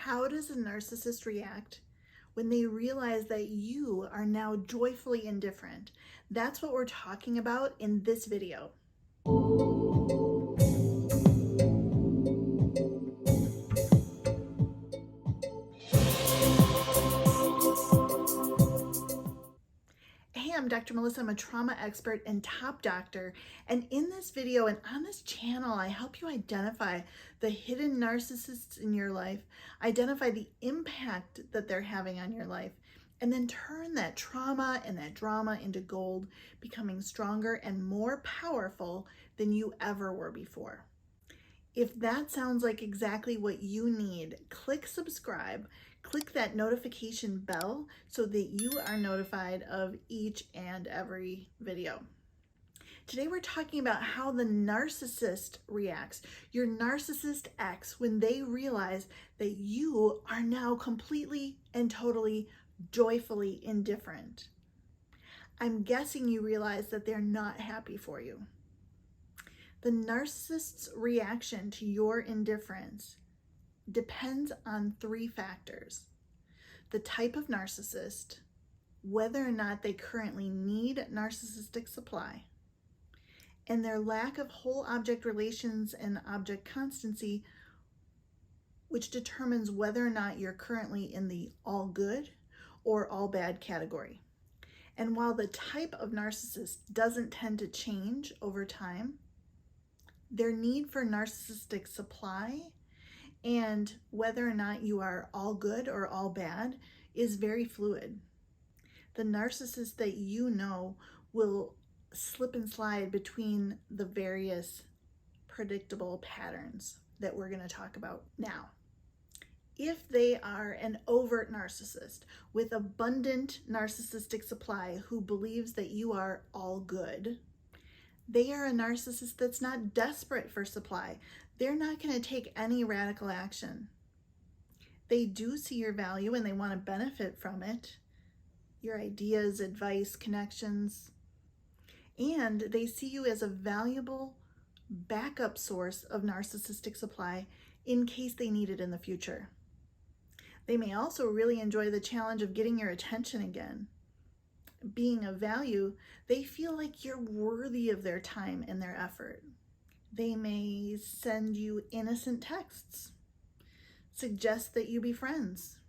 How does a narcissist react when they realize that you are now joyfully indifferent? That's what we're talking about in this video. Hey, I'm Dr. Melissa. I'm a trauma expert and top doctor. And in this video and on this channel, I help you identify the hidden narcissists in your life, identify the impact that they're having on your life, and then turn that trauma and that drama into gold, becoming stronger and more powerful than you ever were before. If that sounds like exactly what you need, click subscribe, click that notification bell so that you are notified of each and every video. Today we're talking about how the narcissist reacts, your narcissist ex, when they realize that you are now completely and totally joyfully indifferent. I'm guessing you realize that they're not happy for you. The narcissist's reaction to your indifference depends on three factors: the type of narcissist, whether or not they currently need narcissistic supply, and their lack of whole object relations and object constancy, which determines whether or not you're currently in the all good or all bad category. And while the type of narcissist doesn't tend to change over time, their need for narcissistic supply and whether or not you are all good or all bad is very fluid. The narcissist that you know will slip and slide between the various predictable patterns that we're going to talk about now. If they are an overt narcissist with abundant narcissistic supply who believes that you are all good, they are a narcissist that's not desperate for supply. They're not going to take any radical action. They do see your value and they want to benefit from it, your ideas, advice, connections, and they see you as a valuable backup source of narcissistic supply in case they need it in the future. They may also really enjoy the challenge of getting your attention again. Being of value, they feel like you're worthy of their time and their effort. They may send you innocent texts, suggest that you be friends,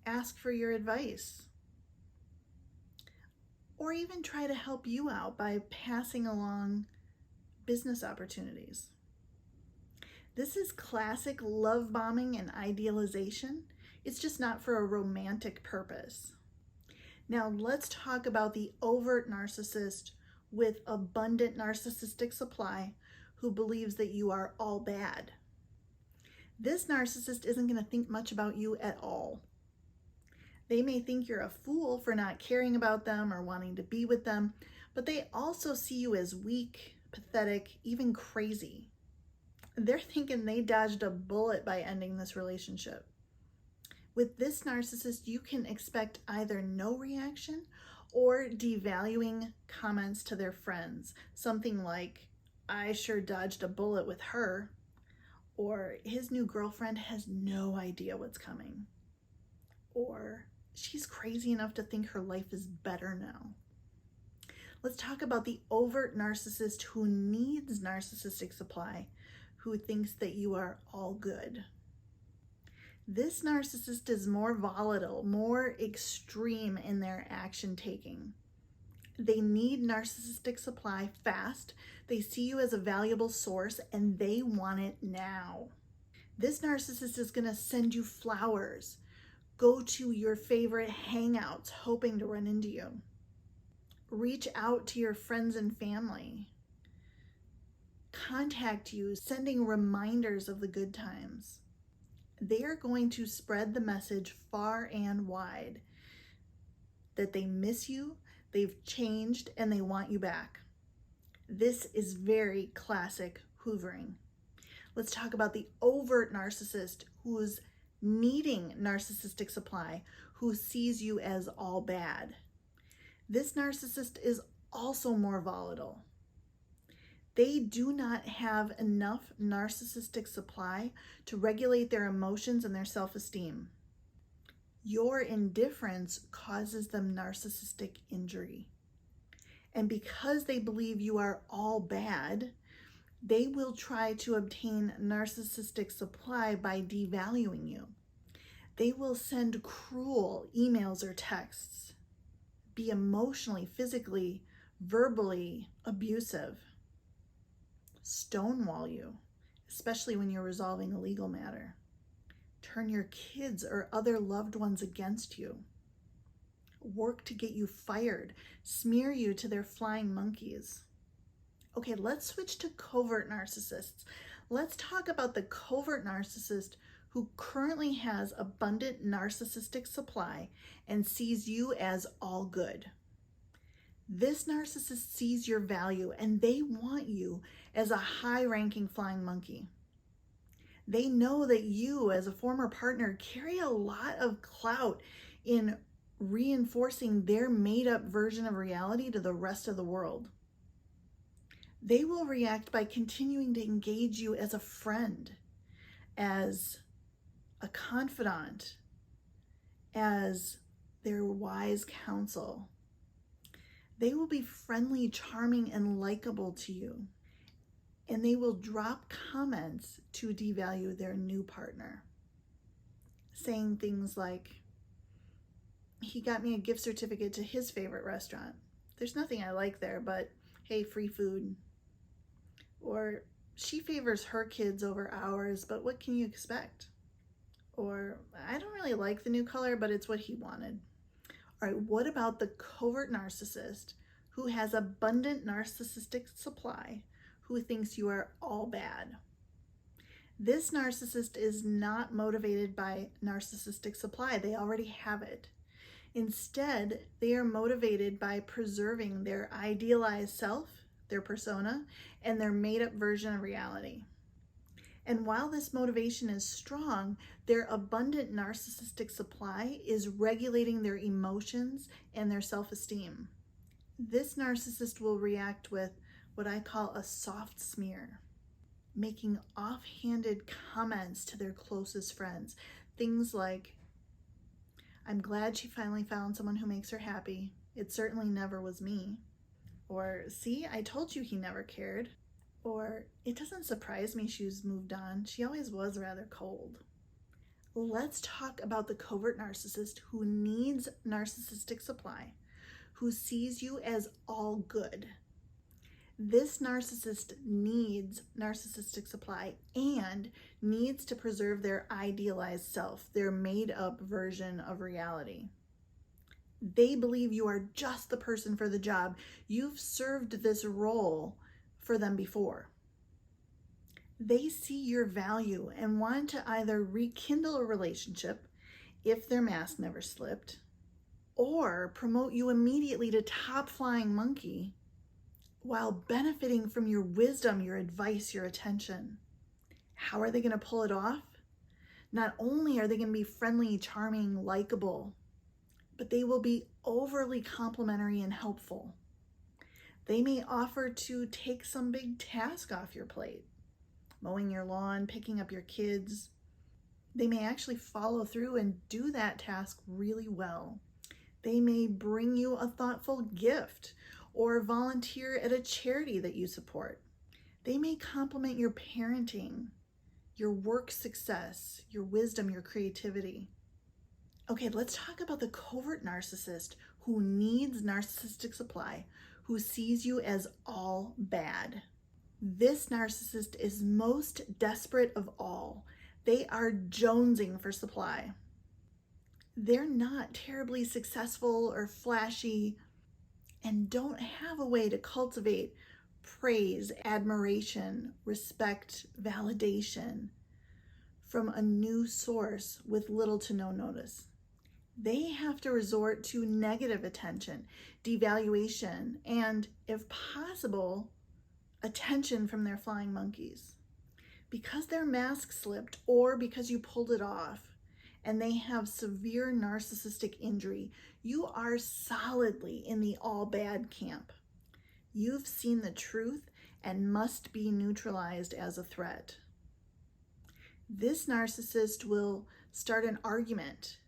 ask for your advice, or even try to help you out by passing along business opportunities. This is classic love bombing and idealization. It's just not for a romantic purpose. Now let's talk about the overt narcissist with abundant narcissistic supply who believes that you are all bad. This narcissist isn't going to think much about you at all. They may think you're a fool for not caring about them or wanting to be with them, but they also see you as weak, pathetic, even crazy. They're thinking they dodged a bullet by ending this relationship. With this narcissist, you can expect either no reaction or devaluing comments to their friends. Something like, "I sure dodged a bullet with her," or "his new girlfriend has no idea what's coming," or "she's crazy enough to think her life is better now." Let's talk about the overt narcissist who needs narcissistic supply, who thinks that you are all good. This narcissist is more volatile, more extreme in their action taking. They need narcissistic supply fast. They see you as a valuable source and they want it now. This narcissist is going to send you flowers, go to your favorite hangouts hoping to run into you, reach out to your friends and family, contact you, sending reminders of the good times. They are going to spread the message far and wide that they miss you, they've changed, and they want you back. This is very classic hoovering. Let's talk about the overt narcissist who's needing narcissistic supply, who sees you as all bad. This narcissist is also more volatile. They do not have enough narcissistic supply to regulate their emotions and their self-esteem. Your indifference causes them narcissistic injury. And because they believe you are all bad, they will try to obtain narcissistic supply by devaluing you. They will send cruel emails or texts, be emotionally, physically, verbally abusive, stonewall you, especially when you're resolving a legal matter, turn your kids or other loved ones against you, work to get you fired, smear you to their flying monkeys. Okay, let's switch to covert narcissists. Let's talk about the covert narcissist who currently has abundant narcissistic supply and sees you as all good. This narcissist sees your value and they want you as a high-ranking flying monkey. They know that you, as a former partner, carry a lot of clout in reinforcing their made-up version of reality to the rest of the world. They will react by continuing to engage you as a friend, as a confidant, as their wise counsel. They will be friendly, charming, and likable to you. And they will drop comments to devalue their new partner, saying things like, he got me a gift certificate to his favorite restaurant. There's nothing I like there, but hey, free food. Or she favors her kids over ours, but what can you expect? Or I don't really like the new color, but it's what he wanted. All right, what about the covert narcissist who has abundant narcissistic supply, who thinks you are all bad? This narcissist is not motivated by narcissistic supply. They already have it. Instead, they are motivated by preserving their idealized self, their persona, and their made-up version of reality. And while this motivation is strong, their abundant narcissistic supply is regulating their emotions and their self-esteem. This narcissist will react with what I call a soft smear, making offhanded comments to their closest friends. Things like, I'm glad she finally found someone who makes her happy. It certainly never was me. Or, see, I told you he never cared. Or, it doesn't surprise me she's moved on. She always was rather cold. Let's talk about the covert narcissist who needs narcissistic supply, who sees you as all good. This narcissist needs narcissistic supply and needs to preserve their idealized self, their made-up version of reality. They believe you are just the person for the job. You've served this role for them before. They see your value and want to either rekindle a relationship, if their mask never slipped, or promote you immediately to top flying monkey while benefiting from your wisdom, your advice, your attention. How are they going to pull it off? Not only are they going to be friendly, charming, likable, but they will be overly complimentary and helpful. They may offer to take some big task off your plate, mowing your lawn, picking up your kids. They may actually follow through and do that task really well. They may bring you a thoughtful gift or volunteer at a charity that you support. They may compliment your parenting, your work success, your wisdom, your creativity. Okay, let's talk about the covert narcissist who needs narcissistic supply, who sees you as all bad. This narcissist is most desperate of all. They are jonesing for supply. They're not terribly successful or flashy and don't have a way to cultivate praise, admiration, respect, validation from a new source with little to no notice. They have to resort to negative attention, devaluation, and, if possible, attention from their flying monkeys. Because their mask slipped or because you pulled it off and they have severe narcissistic injury, you are solidly in the all bad camp. You've seen the truth and must be neutralized as a threat. This narcissist will start an argument,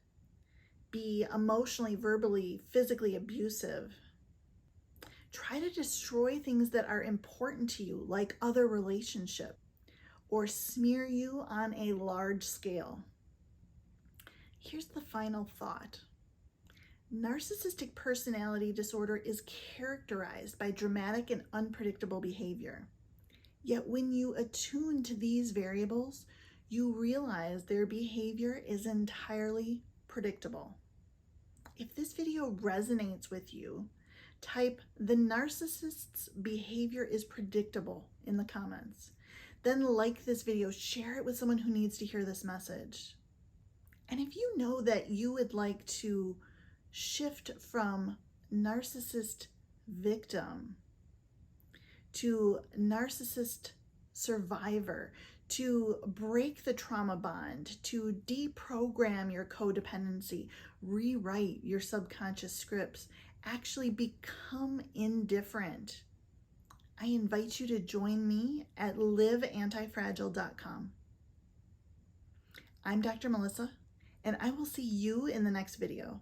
be emotionally, verbally, physically abusive, try to destroy things that are important to you, like other relationships, or smear you on a large scale. Here's the final thought. Narcissistic personality disorder is characterized by dramatic and unpredictable behavior. Yet when you attune to these variables, you realize their behavior is entirely predictable. If this video resonates with you, type "the narcissist's behavior is predictable" in the comments. Then like this video, share it with someone who needs to hear this message. And if you know that you would like to shift from narcissist victim to narcissist survivor, to break the trauma bond, to deprogram your codependency, rewrite your subconscious scripts, actually become indifferent, I invite you to join me at liveantifragile.com. I'm Dr. Melissa, and I will see you in the next video.